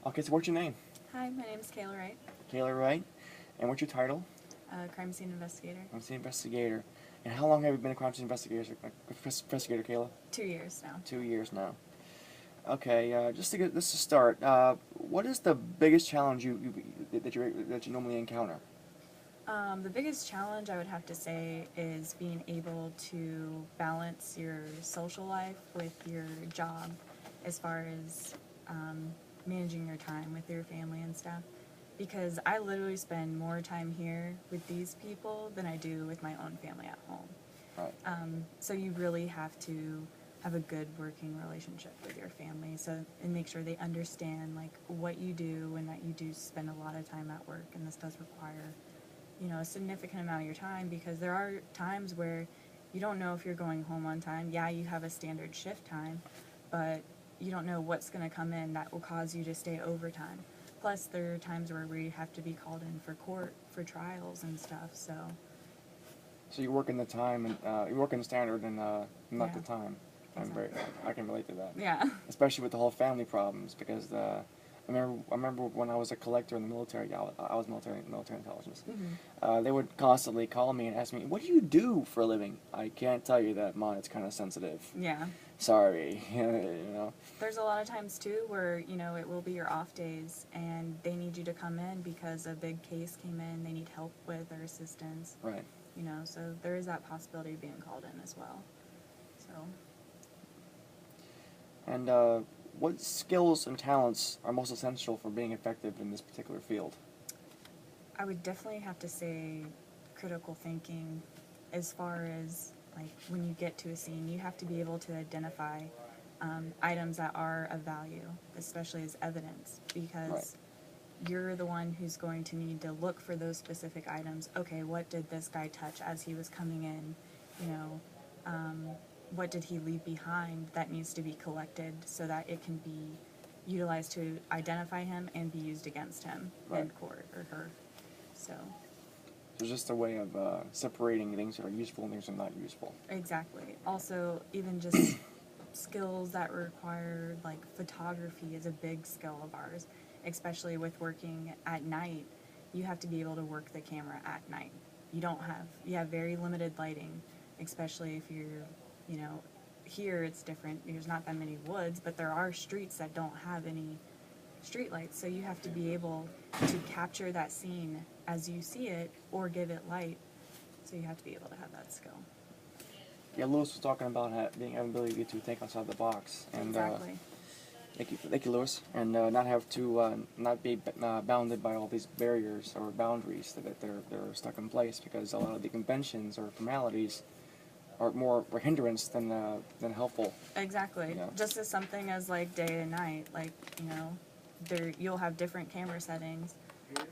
Okay, so what's your name? Hi, my name is Kayla Wright, Kayla Wright. And what's your title? crime scene investigator. Crime scene investigator. And how long have you been a crime scene investigator, Kayla? 2 years now. 2 years now. Okay, just to get this to start, what is the biggest challenge that you normally encounter? The biggest challenge I would have to say is being able to balance your social life with your job as far as managing your time with your family and stuff. Because I literally spend more time here with these people than I do with my own family at home. Right. So you really have to have a good working relationship with your family, and make sure they understand like what you do and that you do spend a lot of time at work, and this does require a significant amount of your time, because there are times where you don't know if you're going home on time. Yeah, you have a standard shift time, but you don't know what's going to come in that will cause you to stay overtime. Plus, there are times where we have to be called in for court for trials and stuff. So you work in the time, and you work in the standard and not Yeah. the time. Exactly. I can relate to that. Yeah. Especially with the whole family problems, because I remember when I was a collector in the military. I was military intelligence. Mm-hmm. They would constantly call me and ask me, "What do you do for a living?" I can't tell you that, Mom. It's kind of sensitive. Yeah. Sorry, There's a lot of times too where it will be your off days and they need you to come in because a big case came in, they need help with or assistance. Right. So there is that possibility of being called in as well. So And what skills and talents are most essential for being effective in this particular field? I would definitely have to say critical thinking, as far as like when you get to a scene, you have to be able to identify items that are of value, especially as evidence, because Right. you're the one who's going to need to look for those specific items. Okay, what did this guy touch as he was coming in? What did he leave behind that needs to be collected so that it can be utilized to identify him and be used against him in Right. court or her. So There's just a way of separating things that are useful and things that are not useful. exactly. Also, even just skills that require, like photography is a big skill of ours, especially with working at night. You have to be able to work the camera at night. You have very limited lighting, especially if you're, here it's different. There's not that many woods, but there are streets that don't have any street lights, so you have to be able to capture that scene as you see it or give it light. So you have to be able to have that skill. Yeah, Lewis was talking about having ability to think outside the box, and Exactly. thank you, Lewis, and not have to not be bounded by all these barriers or boundaries that they're stuck in place, because a lot of the conventions or formalities are more a hindrance than helpful. Exactly. Yeah. Just as something as like day and night, like you'll have different camera settings,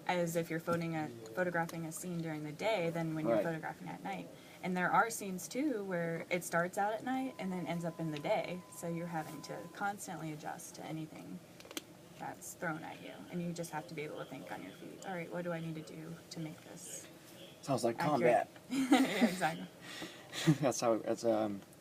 as if you're photographing a scene during the day than when you're Right. photographing at night. And there are scenes too where it starts out at night and then ends up in the day, so you're having to constantly adjust to anything that's thrown at you, and you just have to be able to think on your feet. All right, what do I need to do to make this Sounds like accurate? combat. Yeah, exactly. That's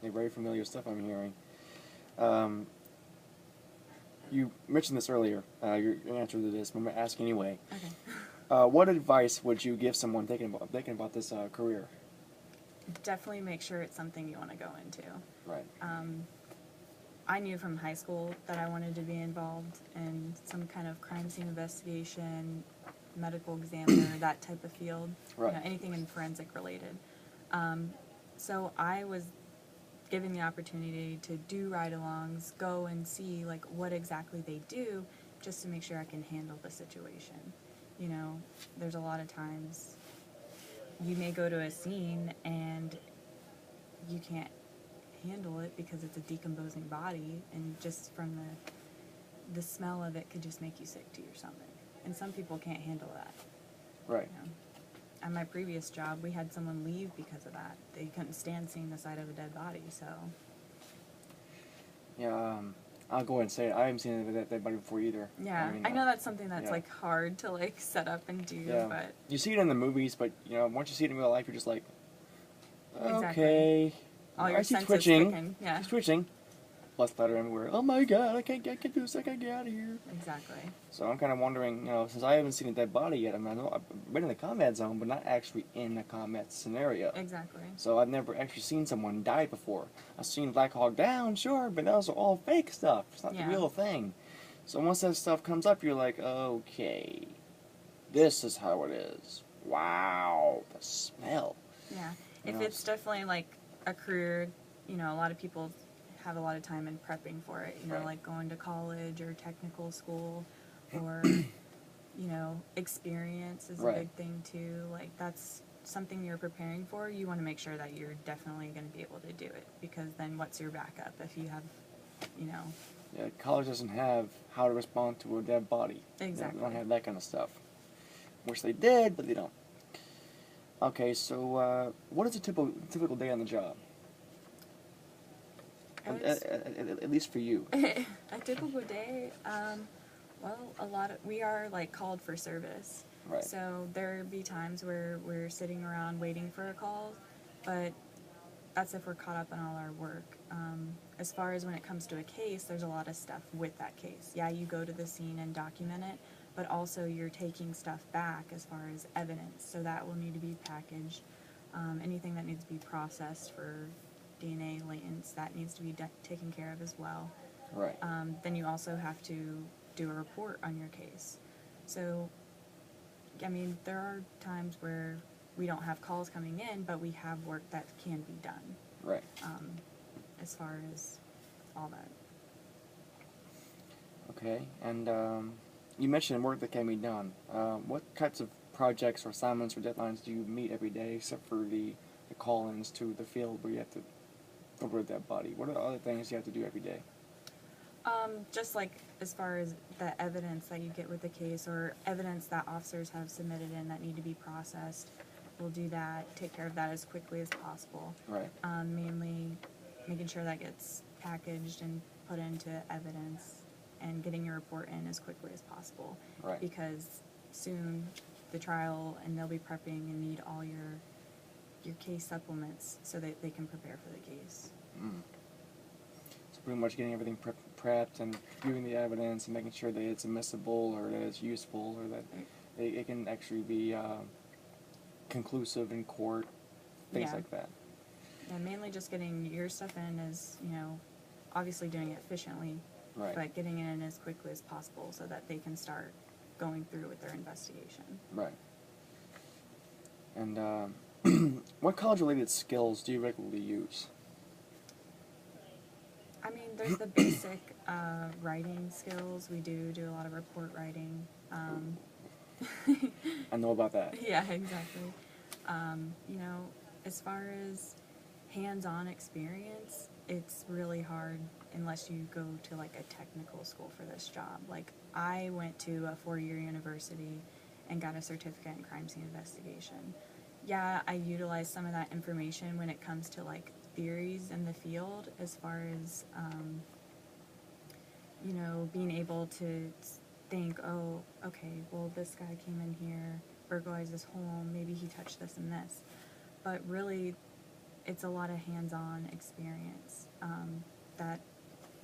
very familiar stuff I'm hearing. You mentioned this earlier. Your answer to this, but I'm gonna ask anyway. Okay. What advice would you give someone thinking about this career? Definitely make sure it's something you want to go into. Right. I knew from high school that I wanted to be involved in some kind of crime scene investigation, medical examiner, that type of field. Right. Anything in forensic related. So I was given the opportunity to do ride-alongs, go and see like what exactly they do, just to make sure I can handle the situation. There's a lot of times you may go to a scene and you can't handle it because it's a decomposing body, and just from the smell of it could just make you sick to your stomach. And some people can't handle that. Right. At my previous job, we had someone leave because of that. They couldn't stand seeing the sight of a dead body, so. Yeah. I'll go ahead and say it. I haven't seen that body before either. Yeah, mean, I know that's something that's yeah. like hard to like set up and do, Yeah. but. You see it in the movies, but once you see it in real life, you're just like, Exactly. okay. All your I see senses twitching. quicken, yeah. He's twitching. blood splatter everywhere. Oh my god, I can't do this, I can't get out of here. Exactly. So I'm kind of wondering, since I haven't seen a dead body yet, I mean, I know I've been in the combat zone, but not actually in a combat scenario. Exactly. So I've never actually seen someone die before. I've seen Black Hawk Down, sure, but those are all fake stuff. It's not the real thing. So once that stuff comes up, you're like, okay, this is how it is. Wow, the smell. Yeah. If it's definitely like a career, a lot of people have a lot of time in prepping for it, like going to college or technical school or, experience is a big thing too. Like that's something you're preparing for. You want to make sure that you're definitely going to be able to do it because then what's your backup if you have, Yeah, college doesn't have how to respond to a dead body. Exactly. They don't have that kind of stuff. Wish they did, but they don't. Okay, so what is a typical day on the job? At least for you. A typical day, well, we are like called for service. Right. So there be times where we're sitting around waiting for a call, but that's if we're caught up in all our work. As far as when it comes to a case, there's a lot of stuff with that case. Yeah, you go to the scene and document it, but also you're taking stuff back as far as evidence. So that will need to be packaged. Anything that needs to be processed for DNA latents, that needs to be taken care of as well. Right. Then you also have to do a report on your case. So, I mean, there are times where we don't have calls coming in, but we have work that can be done. Right. As far as all that. Okay, and you mentioned work that can be done. What types of projects or assignments or deadlines do you meet every day, except for the call-ins to the field where you have to over that body? What are the other things you have to do every day? Just like as far as the evidence that you get with the case or evidence that officers have submitted in that need to be processed, we'll do that, take care of that as quickly as possible. Right. Mainly making sure that gets packaged and put into evidence and getting your report in as quickly as possible. Right. Because soon the trial and they'll be prepping and need all your case supplements so that they can prepare for the case. Mm. So pretty much getting everything prepped and viewing the evidence and making sure that it's admissible or that it's useful or that it can actually be conclusive in court, things like that. Yeah, mainly just getting your stuff in as, obviously doing it efficiently, but getting it in as quickly as possible so that they can start going through with their investigation. Right. And what college-related skills do you regularly use? I mean, there's the basic writing skills. We do a lot of report writing. I know about that. Yeah, exactly. As far as hands-on experience, it's really hard unless you go to like a technical school for this job. Like I went to a 4-year university and got a certificate in crime scene investigation. Yeah, I utilized some of that information when it comes to like theories in the field as far as, being able to think, oh, okay, well, this guy came in here, burglarized this home, maybe he touched this and this. But really, it's a lot of hands-on experience that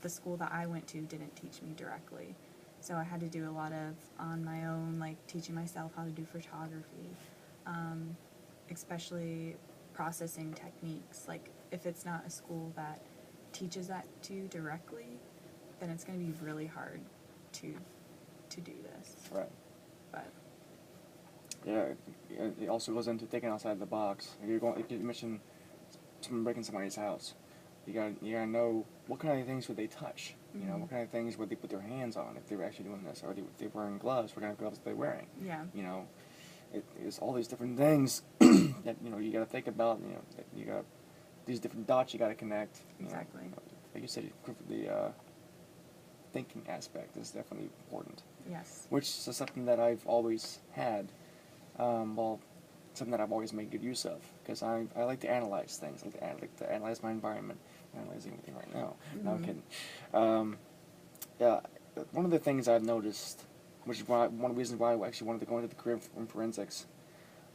the school that I went to didn't teach me directly. So I had to do a lot of on my own, like teaching myself how to do photography, especially processing techniques. Like if it's not a school that teaches that to you directly, then it's going to be really hard to do this. Right. But yeah, it also goes into thinking outside the box. If you mention someone breaking somebody's house, you gotta know what kind of things would they touch. Mm-hmm. What kind of things would they put their hands on if they were actually doing this, or if they're wearing gloves. What kind of gloves are they wearing? Yeah. It's all these different things that you gotta think about. That you got these different dots you gotta connect. Exactly. Like you said, the thinking aspect is definitely important. Yes. Which is something that I've always had. Something that I've always made good use of, because I like to analyze things. I like to analyze my environment. I'm analyzing everything right now. Mm-hmm. No, I'm kidding. One of the things I've noticed, which is one of the reasons why I actually wanted to go into the career in forensics,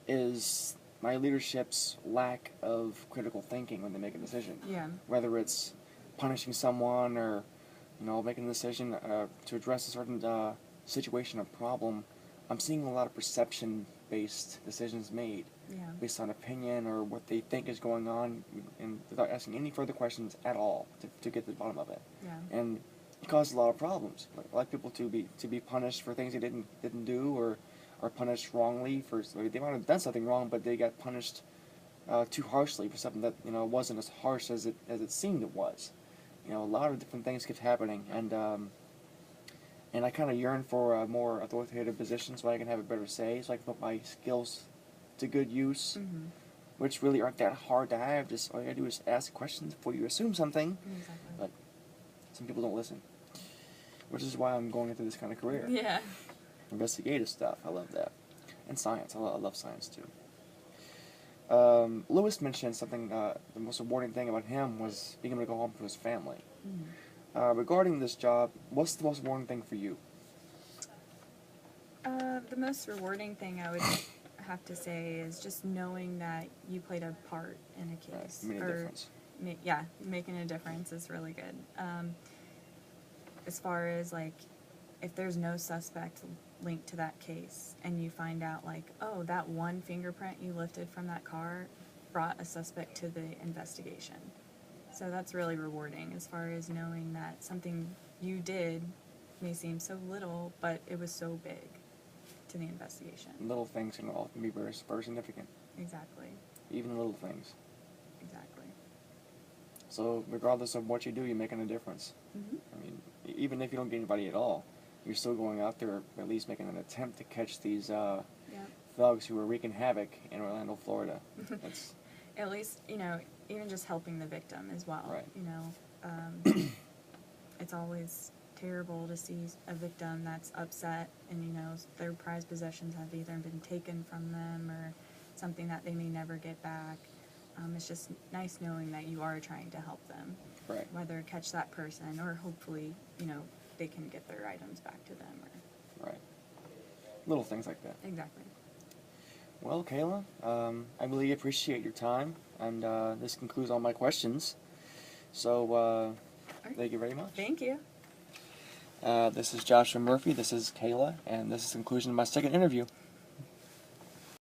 is my leadership's lack of critical thinking when they make a decision. Yeah. Whether it's punishing someone or, making a decision to address a certain situation or problem, I'm seeing a lot of perception-based decisions made Yeah. based on opinion or what they think is going on, and without asking any further questions at all to get to the bottom of it. Yeah. And it causes a lot of problems. Like people to be punished for things they didn't do, or punished wrongly for, they might have done something wrong, but they got punished too harshly for something that wasn't as harsh as it seemed it was. A lot of different things kept happening, and I kind of yearn for a more authoritative position so I can have a better say, so I can put my skills to good use, Mm-hmm. which really aren't that hard to have. Just all you gotta do is ask questions before you assume something. Exactly. But some people don't listen, which is why I'm going into this kind of career. Yeah. Investigative stuff, I love that. And science, I love science too. Lewis mentioned something, the most rewarding thing about him was being able to go home to his family. Mm-hmm. Regarding this job, what's the most rewarding thing for you? The most rewarding thing I would have to say is just knowing that you played a part in a case. Made a difference. Yeah, making a difference is really good. As far as, like, if there's no suspect linked to that case and you find out, like, oh, that one fingerprint you lifted from that car brought a suspect to the investigation. So that's really rewarding, as far as knowing that something you did may seem so little, but it was so big to the investigation. Little things can often be very, very significant. Exactly. Even little things. Exactly. So regardless of what you do, you're making a difference. Mm-hmm. I mean, even if you don't get anybody at all, you're still going out there, at least making an attempt to catch these Yep. thugs who are wreaking havoc in Orlando, Florida. That's At least, even just helping the victim as well. Right. It's always terrible to see a victim that's upset and, their prized possessions have either been taken from them or something that they may never get back. It's just nice knowing that you are trying to help them. right. Whether catch that person or hopefully, they can get their items back to them. Or Right. Little things like that. Exactly. Well, Kayla, I really appreciate your time, and this concludes all my questions. So, right. thank you very much. Thank you. This is Joshua Murphy, this is Kayla, and this is the conclusion of my second interview.